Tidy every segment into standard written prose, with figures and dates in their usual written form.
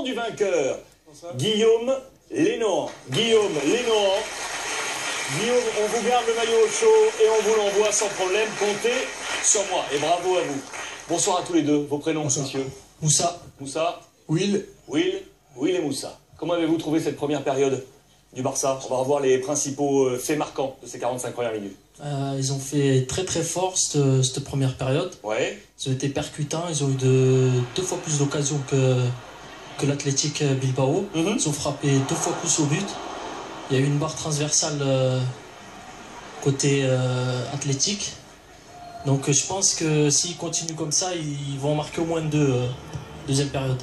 Du vainqueur, Guillaume Lénohan. Guillaume, on vous garde le maillot au chaud et on vous l'envoie sans problème. Comptez sur moi et bravo à vous. Bonsoir à tous les deux. Vos prénoms, monsieur? Moussa. Moussa. Will. Will et Moussa. Comment avez-vous trouvé cette première période du Barça? On va revoir les principaux faits marquants de ces 45 premières minutes. Ils ont fait très fort cette première période. Ouais. Ils ont été percutants. Ils ont eu deux fois plus d'occasions que l'Athletic Bilbao. Ils ont frappé 2 fois plus au but. Il y a eu une barre transversale côté Athletic. Donc je pense que s'ils continuent comme ça, ils vont marquer au moins 2 deuxième période.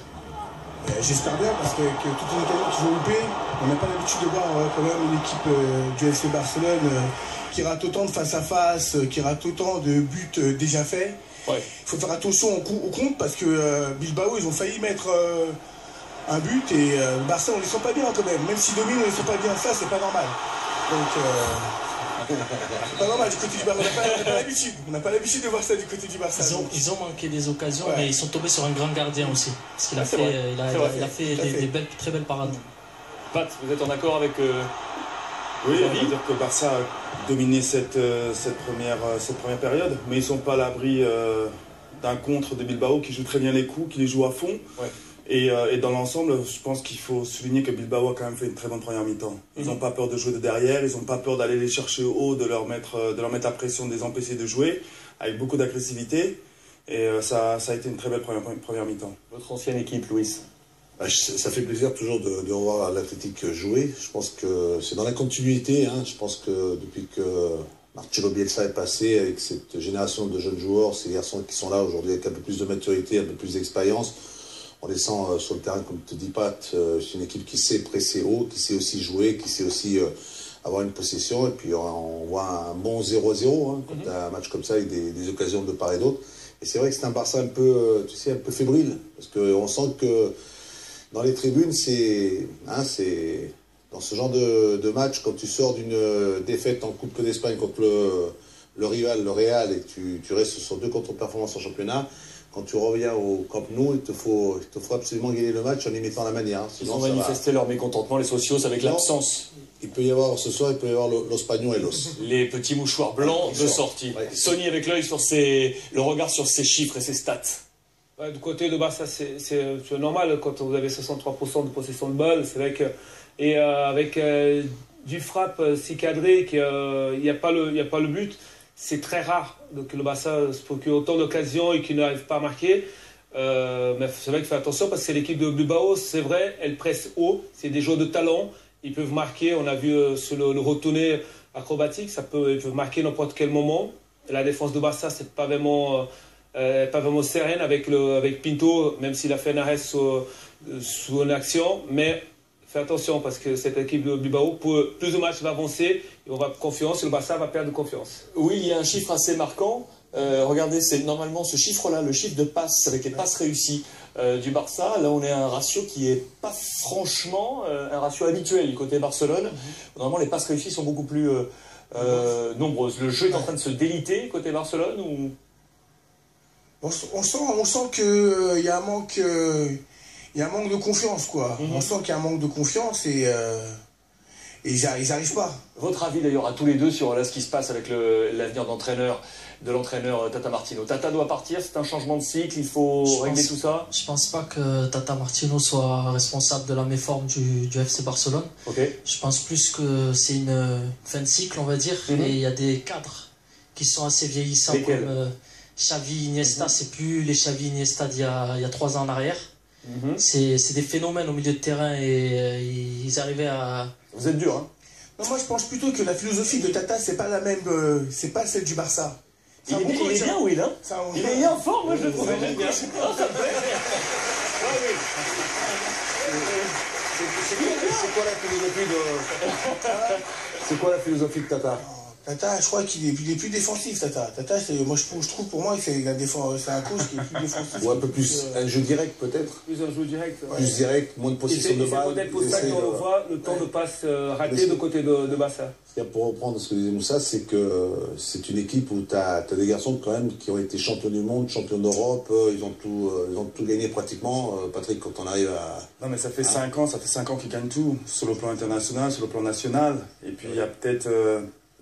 J'espère bien parce que toute une occasion qu'ils ont loupé, on n'a pas l'habitude de voir quand même une équipe du FC Barcelone qui rate autant de face à face, qui rate autant de buts déjà faits. Il faut faire attention au compte parce que Bilbao, ils ont failli mettre un but et le Barça, on ne les sent pas bien quand même. Même si domine, on ne les sent pas bien, ça c'est pas normal. Donc c'est pas normal du côté du Barça, on n'a pas l'habitude de voir ça du côté du Barça. Ils ont manqué des occasions, mais ils sont tombés sur un grand gardien aussi. Parce qu'il a fait des très belles parades. Pat, vous êtes en accord avec oui, on va dire que le Barça a dominé cette première période, mais ils ne sont pas à l'abri d'un contre de Bilbao qui joue très bien les coups, qui les joue à fond. Et dans l'ensemble, je pense qu'il faut souligner que Bilbao a quand même fait une très bonne première mi-temps. Ils n'ont pas peur de jouer de derrière, ils n'ont pas peur d'aller les chercher au haut, de leur mettre la pression, de les empêcher de jouer, avec beaucoup d'agressivité. Et ça a été une très belle première mi-temps. Votre ancienne équipe, Luis? Ça fait plaisir toujours de revoir l'Athletic jouer. Je pense que c'est dans la continuité. Je pense que depuis que Marcelo Bielsa est passé, avec cette génération de jeunes joueurs, ces garçons qui sont là aujourd'hui avec un peu plus de maturité, un peu plus d'expérience, on les sent sur le terrain, comme te dis Pat, c'est une équipe qui sait presser haut, qui sait aussi jouer, qui sait aussi avoir une possession. Et puis on voit un bon 0-0 quand tu as un match comme ça avec des occasions de part et d'autre. Et c'est vrai que c'est un Barça un peu, un peu fébrile, parce qu'on sent que dans les tribunes, c'est dans ce genre de match, quand tu sors d'une défaite en Coupe d'Espagne contre le rival, le Real, et que tu restes sur 2 contre-performances en championnat, quand tu reviens au Camp Nou, il te faut absolument gagner le match en y mettant la manière. Ils ont manifesté leur mécontentement, les socios, avec l'absence. Il peut y avoir, ce soir, il peut y avoir l'Os Pañuelos. Les petits mouchoirs blancs de sortie. Sony avec l'œil sur le regard sur ses chiffres et ses stats. Du côté de Barça, c'est normal quand vous avez 63% de possession de balle. C'est vrai que avec du frappe si cadré qu'il n'y a pas le but, c'est très rare que le Barça se procure autant d'occasions et qu'il n'arrive pas à marquer. Mais c'est vrai qu'il faut faire attention parce que c'est l'équipe de Bilbao, c'est vrai, elle presse haut, c'est des joueurs de talent, ils peuvent marquer. On a vu sur le retourné acrobatique, ils peuvent marquer n'importe quel moment. La défense de Barça, c'est pas vraiment sereine avec Pinto, même s'il a fait un arrêt sous une action. Mais fais attention parce que cette équipe de Bilbao, plus de matchs va avancer, et on va confiance et le Barça va perdre confiance. Oui, il y a un chiffre assez marquant. Regardez, c'est normalement ce chiffre-là, le chiffre de passes avec les passes réussies du Barça. Là, on est à un ratio qui n'est pas franchement un ratio habituel du côté Barcelone. Normalement, les passes réussies sont beaucoup plus nombreuses. Le jeu est en train de se déliter côté Barcelone ou... On sent qu'il y a un manque de confiance, quoi. On sent qu'il y a un manque de confiance et ils n'arrivent pas. Votre avis d'ailleurs à tous les deux sur ce qui se passe avec l'avenir de l'entraîneur Tata Martino. Tata doit partir, c'est un changement de cycle, il faut régler tout ça. Je pense pas que Tata Martino soit responsable de la méforme du FC Barcelone. Je pense plus que c'est une fin de cycle, on va dire, et il y a des cadres qui sont assez vieillissants. Comme Xavi, Iniesta, c'est plus les Xavi, Iniesta d'il y a 3 ans en arrière. C'est des phénomènes au milieu de terrain et ils arrivaient à... Vous êtes dur, hein? Non, moi je pense plutôt que la philosophie de Tata, c'est pas la même, c'est pas celle du Barça. Il est bien, Will, hein? Il est bien fort, moi je le trouve. C'est quoi la philosophie de Tata? Tata, je crois qu'il est plus défensif, Tata. Tata, moi, je trouve pour moi que c'est un coach qui est plus défensif. Ou un peu plus, un jeu direct peut-être. Plus un jeu direct. Ouais. Plus direct, moins de possession de balle. C'est peut-être pour ça qu'on voit le temps de passe raté de côté de Barça. Pour reprendre ce que disait Moussa, c'est que c'est une équipe où tu as des garçons quand même qui ont été champions du monde, champions d'Europe, ils ont tout gagné pratiquement. Patrick, quand on arrive à... Non mais ça fait 5 ans qu'ils gagnent tout, sur le plan international, sur le plan national. Et puis il y a peut-être...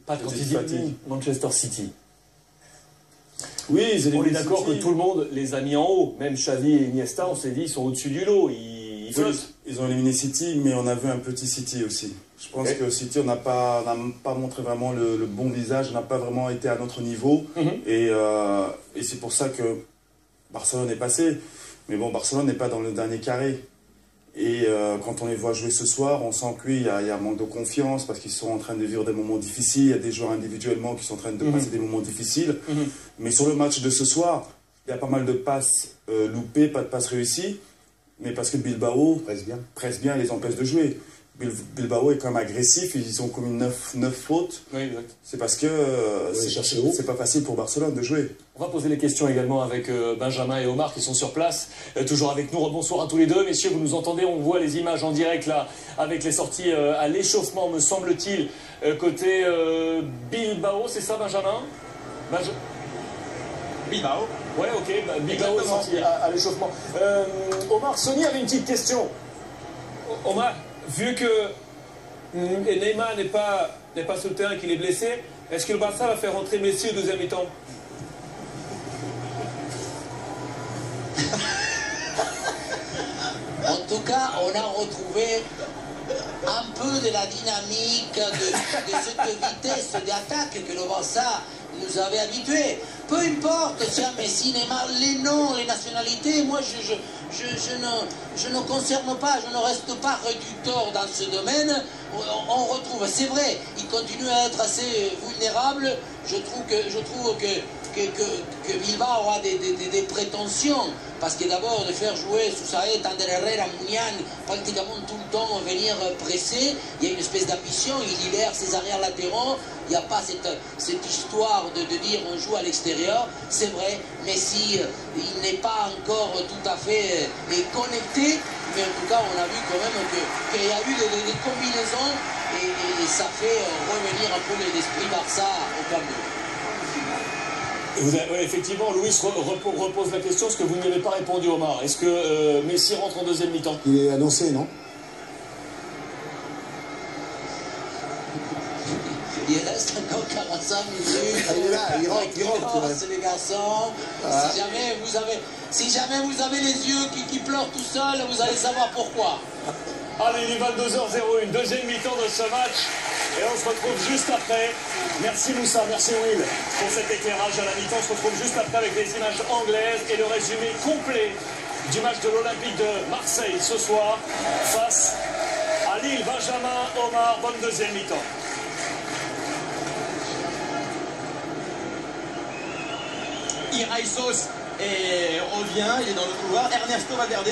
Pas quand il dit Manchester City. Oui, on est d'accord que tout le monde les a mis en haut. Même Xavi et Iniesta, on s'est dit, ils sont au-dessus du lot. Ils flottent. Ils ont éliminé City, mais on a vu un petit City aussi. Je pense que City, on n'a pas montré vraiment le bon visage, on n'a pas vraiment été à notre niveau. Et c'est pour ça que Barcelone est passé. Mais bon, Barcelone n'est pas dans le dernier carré. Et quand on les voit jouer ce soir, on sent qu'il y a un manque de confiance parce qu'ils sont en train de vivre des moments difficiles. Il y a des joueurs individuellement qui sont en train de passer des moments difficiles. Mais sur le match de ce soir, il y a pas mal de passes loupées, pas de passes réussies. Mais parce que Bilbao presse bien et les empêche de jouer. Bilbao est quand même agressif, ils ont commis 9 fautes. Oui, exact. C'est parce que c'est pas facile pour Barcelone de jouer. On va poser les questions également avec Benjamin et Omar qui sont sur place, toujours avec nous. Bonsoir à tous les deux. Messieurs, vous nous entendez, on voit les images en direct là, avec les sorties à l'échauffement, me semble-t-il, côté Bilbao, c'est ça Benjamin Bilbao. Ouais, ok, Bilbao est sorti à l'échauffement. Omar, Sony avait une petite question. Omar, vu que Neymar n'est pas sur le terrain, qu'il est blessé, est-ce que le Barça va faire rentrer Messi au deuxième mi-temps? En tout cas, on a retrouvé un peu de la dynamique de cette vitesse d'attaque que le Barça nous avait habitués. Peu importe si un Messi, Neymar, les noms, les nationalités, moi je ne concerne pas, je ne reste pas réducteur dans ce domaine. On retrouve, c'est vrai, il continue à être assez vulnérable. Je trouve que Bilbao aura des prétentions, parce que d'abord de faire jouer Sousaïd, Ander Herrera, Munian, pratiquement tout le temps venir presser, il y a une espèce d'ambition, il libère ses arrières latéraux, il n'y a pas cette histoire de dire on joue à l'extérieur, c'est vrai, mais si il n'est pas encore tout à fait connecté, mais en tout cas on a vu quand même qu'il y a eu des combinaisons et ça fait revenir un peu l'esprit Barça au Camp Nou. Effectivement, Louis repose la question, ce que vous n'y avez pas répondu, Omar. Est-ce que Messi rentre en deuxième mi-temps? Il est annoncé, non? Il reste encore 45 minutes. Il est là, il rentre. C'est les garçons. Ah. Si jamais vous avez les yeux qui pleurent tout seuls, vous allez savoir pourquoi. Allez, il est 22h01, deuxième mi-temps de ce match. Et on se retrouve juste après. Merci Moussa, merci Will pour cet éclairage à la mi-temps. On se retrouve juste après avec les images anglaises et le résumé complet du match de l'Olympique de Marseille ce soir face à Lille. Benjamin, Omar, bonne deuxième mi-temps. Iraisos revient, il est dans le couloir. Ernesto Valverde.